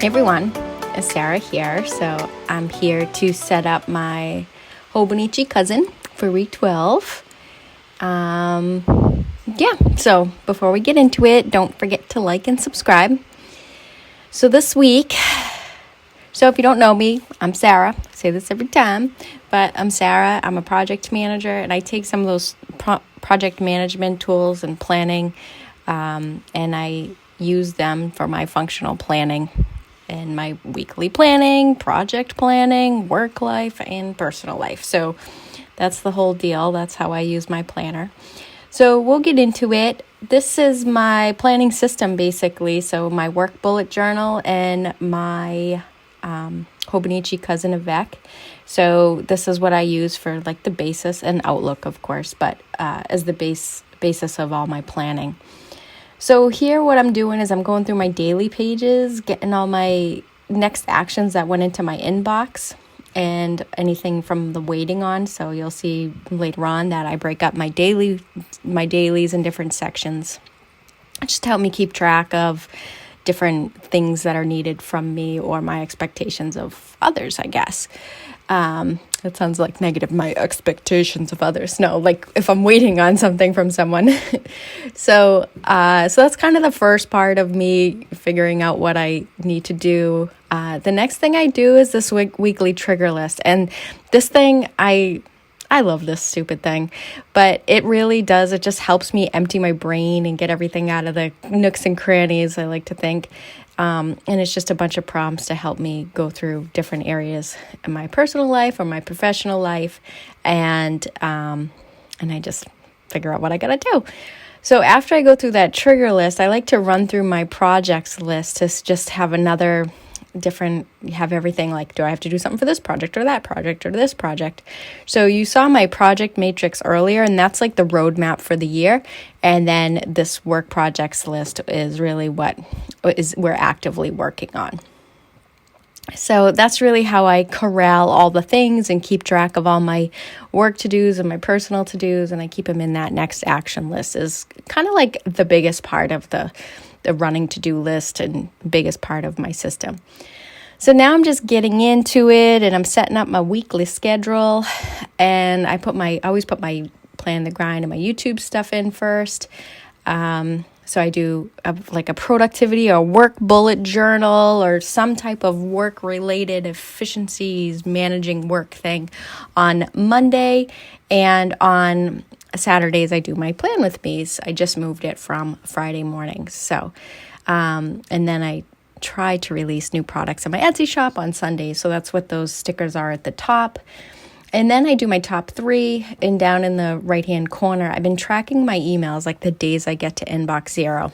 Hey everyone, it's Sarah here. So I'm here to set up my Hobonichi Cousin for week 12. So before we get into it, don't forget to like and subscribe. So this week, if you don't know me, I'm Sarah. I say this every time, but I'm Sarah. I'm a project manager, and I take some of those project management tools and planning, and I use them for my functional planning and my weekly planning, project planning, work life, and personal life. So that's the whole deal. That's how I use my planner. So we'll get into it. This is my planning system, basically. So my work bullet journal and my Hobonichi Cousin Avec. So this is what I use for like the basis and Outlook, of course, but as the basis of all my planning. So here what I'm doing is I'm going through my daily pages, getting all my next actions that went into my inbox and anything from the waiting on. So you'll see later on that I break up my dailies in different sections. Just to help me keep track of different things that are needed from me or my expectations of others, I guess. That sounds like negative, my expectations of others. No, like if I'm waiting on something from someone. So that's kind of the first part of me figuring out what I need to do. The next thing I do is this weekly trigger list. And this thing, I love this stupid thing, but it really does. It just helps me empty my brain and get everything out of the nooks and crannies, I like to think. And it's just a bunch of prompts to help me go through different areas in my personal life or my professional life. And I just figure out what I got to do. So after I go through that trigger list, I like to run through my projects list to just have have everything like, do I have to do something for this project or that project or this project? So you saw my project matrix earlier, and that's like the roadmap for the year. And then this work projects list is really what we're actively working on. So that's really how I corral all the things and keep track of all my work to-dos and my personal to-dos, and I keep them in that next action list. Is kind of like the biggest part of the running to-do list and biggest part of my system. So now I'm just getting into it, and I'm setting up my weekly schedule, and I always put my plan the grind and my YouTube stuff in first. So I do a productivity or work bullet journal or some type of work-related efficiencies managing work thing on Monday, and on Saturdays I do my plan with me's. I just moved it from Friday mornings. So, and then I try to release new products in my Etsy shop on Sundays. So that's what those stickers are at the top. And then I do my top 3, and down in the right-hand corner, I've been tracking my emails, like the days I get to inbox 0.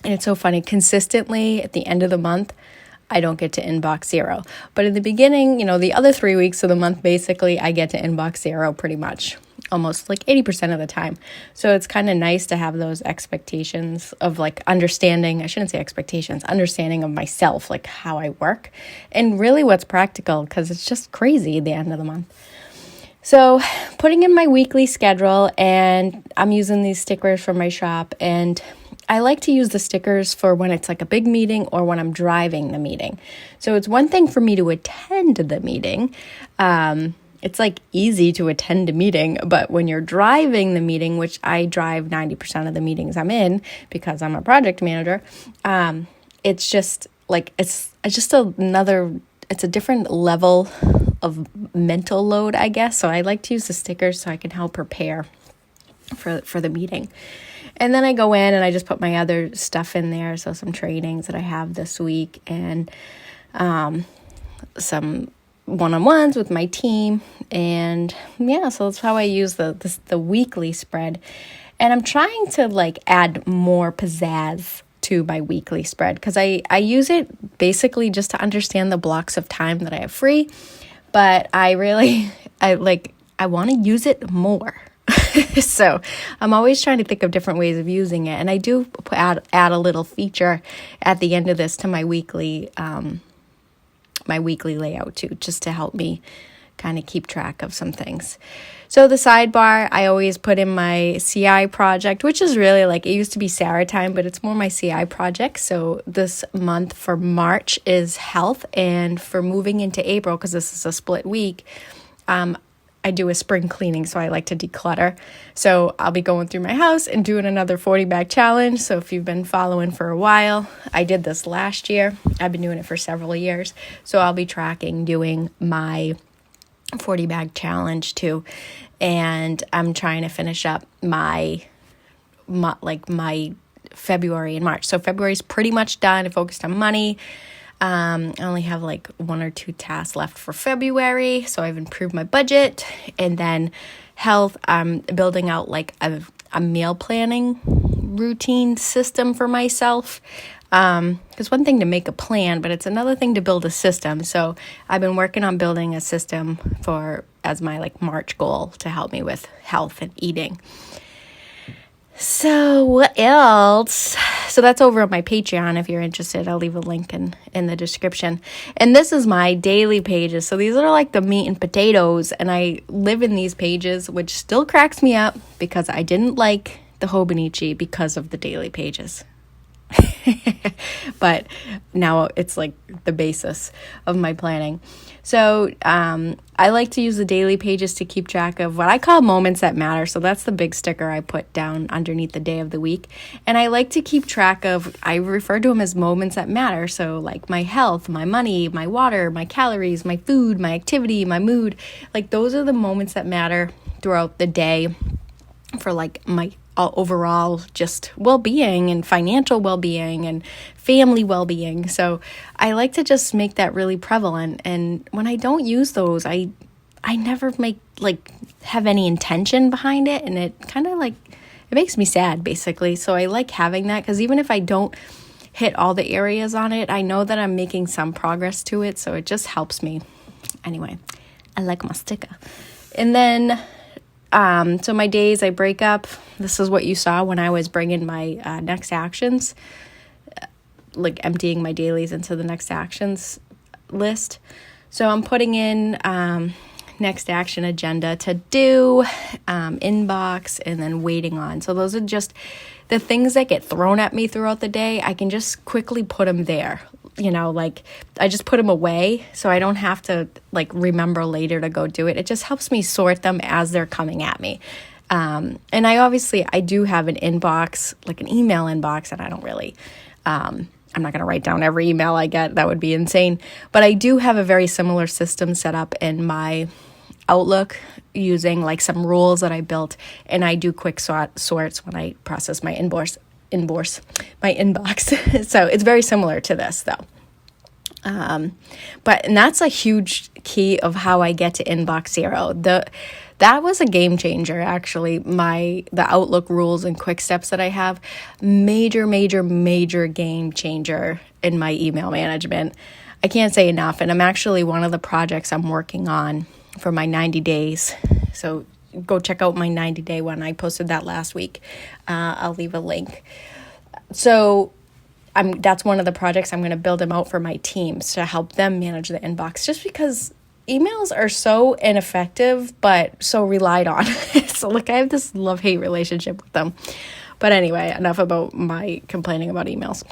And it's so funny, consistently at the end of the month, I don't get to inbox 0. But in the beginning, the other 3 weeks of the month, basically, I get to inbox 0 pretty much, almost like 80% of the time. So it's kind of nice to have those expectations of like understanding, I shouldn't say expectations, understanding of myself, like how I work and really what's practical, because it's just crazy at the end of the month. So putting in my weekly schedule, and I'm using these stickers from my shop, and I like to use the stickers for when it's like a big meeting or when I'm driving the meeting. So it's one thing for me to attend the meeting. It's like easy to attend a meeting, but when you're driving the meeting, which I drive 90% of the meetings I'm in because I'm a project manager, it's just like, it's a different level of mental load, I guess. So I like to use the stickers so I can help prepare for the meeting. And then I go in and I just put my other stuff in there. So some trainings that I have this week, and some one-on-ones with my team. And so that's how I use the weekly spread. And I'm trying to like add more pizzazz to my weekly spread, because I use it basically just to understand the blocks of time that I have free. But I want to use it more. So I'm always trying to think of different ways of using it. And I do add a little feature at the end of this to my weekly layout too, just to help me kind of keep track of some things. So the sidebar, I always put in my CI project, which is really like, it used to be Sarah time, but it's more my CI project. So this month for March is health, and for moving into April, because this is a split week, I do a spring cleaning, so I like to declutter. So I'll be going through my house and doing another 40 bag challenge. So if you've been following for a while, I did this last year. I've been doing it for several years. So I'll be tracking doing my 40 bag challenge too. And I'm trying to finish up my February and March. So February's pretty much done. I focused on money. I only have like 1 or 2 tasks left for February, so I've improved my budget. And then health, I'm building out like a meal planning routine system for myself. Because one thing to make a plan, but it's another thing to build a system. So I've been working on building a system as my like March goal to help me with health and eating. So what else? So that's over on my Patreon. If you're interested, I'll leave a link in the description. And this is my daily pages. So these are like the meat and potatoes. And I live in these pages, which still cracks me up because I didn't like the Hobonichi because of the daily pages. But now it's like the basis of my planning. So I like to use the daily pages to keep track of what I call moments that matter. So that's the big sticker I put down underneath the day of the week. And I like to keep track of, I refer to them as moments that matter. So like my health, my money, my water, my calories, my food, my activity, my mood. Like those are the moments that matter throughout the day for like my overall just well-being and financial well-being and family well-being. So I like to just make that really prevalent. And when I don't use those, I never have any intention behind it. And it kind of like, it makes me sad basically. So I like having that because even if I don't hit all the areas on it, I know that I'm making some progress to it. So it just helps me. Anyway, I like my sticker. And then so my days, I break up. This is what you saw when I was bringing my next actions, like emptying my dailies into the next actions list. So I'm putting in next action agenda to do, inbox, and then waiting on. So those are just the things that get thrown at me throughout the day. I can just quickly put them there. You know, like I just put them away so I don't have to like remember later to go do it. It just helps me sort them as they're coming at me. And I do have an inbox, like an email inbox, and I don't really, I'm not going to write down every email I get. That would be insane. But I do have a very similar system set up in my Outlook using like some rules that I built, and I do quick sorts when I process my inbox. So it's very similar to this though. And that's a huge key of how I get to inbox zero. That was a game changer, actually. The Outlook rules and quick steps that I have, major game changer in my email management. I can't say enough. And I'm actually one of the projects I'm working on for my 90 days. So go check out my 90-day one. I posted that last week. I'll leave a link. So that's one of the projects I'm going to build them out for my teams to help them manage the inbox, just because emails are so ineffective, but so relied on. So like I have this love-hate relationship with them. But anyway, enough about my complaining about emails.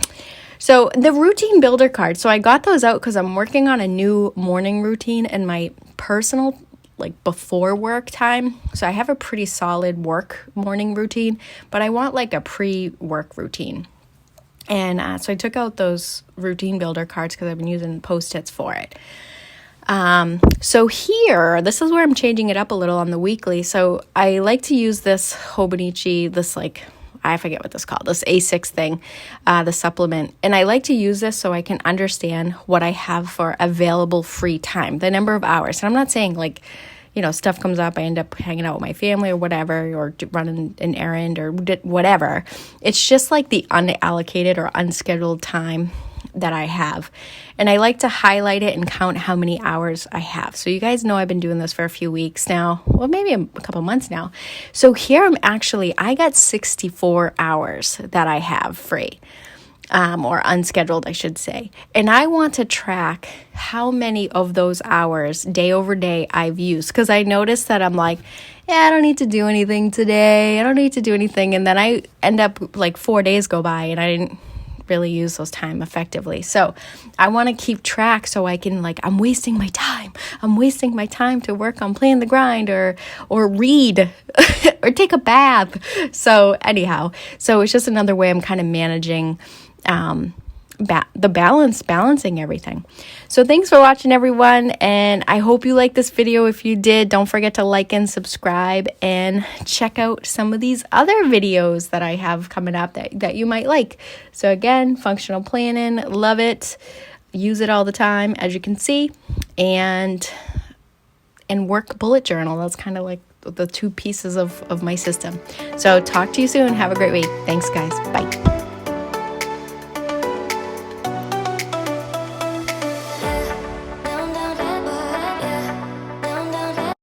So the routine builder card. So I got those out because I'm working on a new morning routine in my personal, like before work time. So I have a pretty solid work morning routine, but I want like a pre-work routine. And so I took out those routine builder cards because I've been using Post-its for it. So here, this is where I'm changing it up a little on the weekly. So I like to use this Hobonichi, I forget what this is called, this A6 thing, the supplement. And I like to use this so I can understand what I have for available free time, the number of hours. And I'm not saying like, stuff comes up, I end up hanging out with my family or whatever, or running an errand or whatever. It's just like the unallocated or unscheduled time that I have. And I like to highlight it and count how many hours I have. So you guys know I've been doing this for a few weeks now, well, maybe a couple months now. So here I got 64 hours that I have free. or unscheduled, I should say. And I want to track how many of those hours, day over day, I've used. Because I noticed that I'm like, yeah, I don't need to do anything today. I don't need to do anything. And then I end up like 4 days go by and I didn't really use those time effectively. So I want to keep track so I can I'm wasting my time. I'm wasting my time to work on Playing the Grind or read or take a bath. So anyhow, so it's just another way I'm kind of managing balancing everything. So thanks for watching, everyone, and I hope you liked this video. If you did, don't forget to like and subscribe and check out some of these other videos that I have coming up that you might like. So again, functional planning, love it, use it all the time, as you can see, and work bullet journal. That's kind of like the two pieces of my system. So talk to you soon. Have a great week. Thanks, guys. Bye.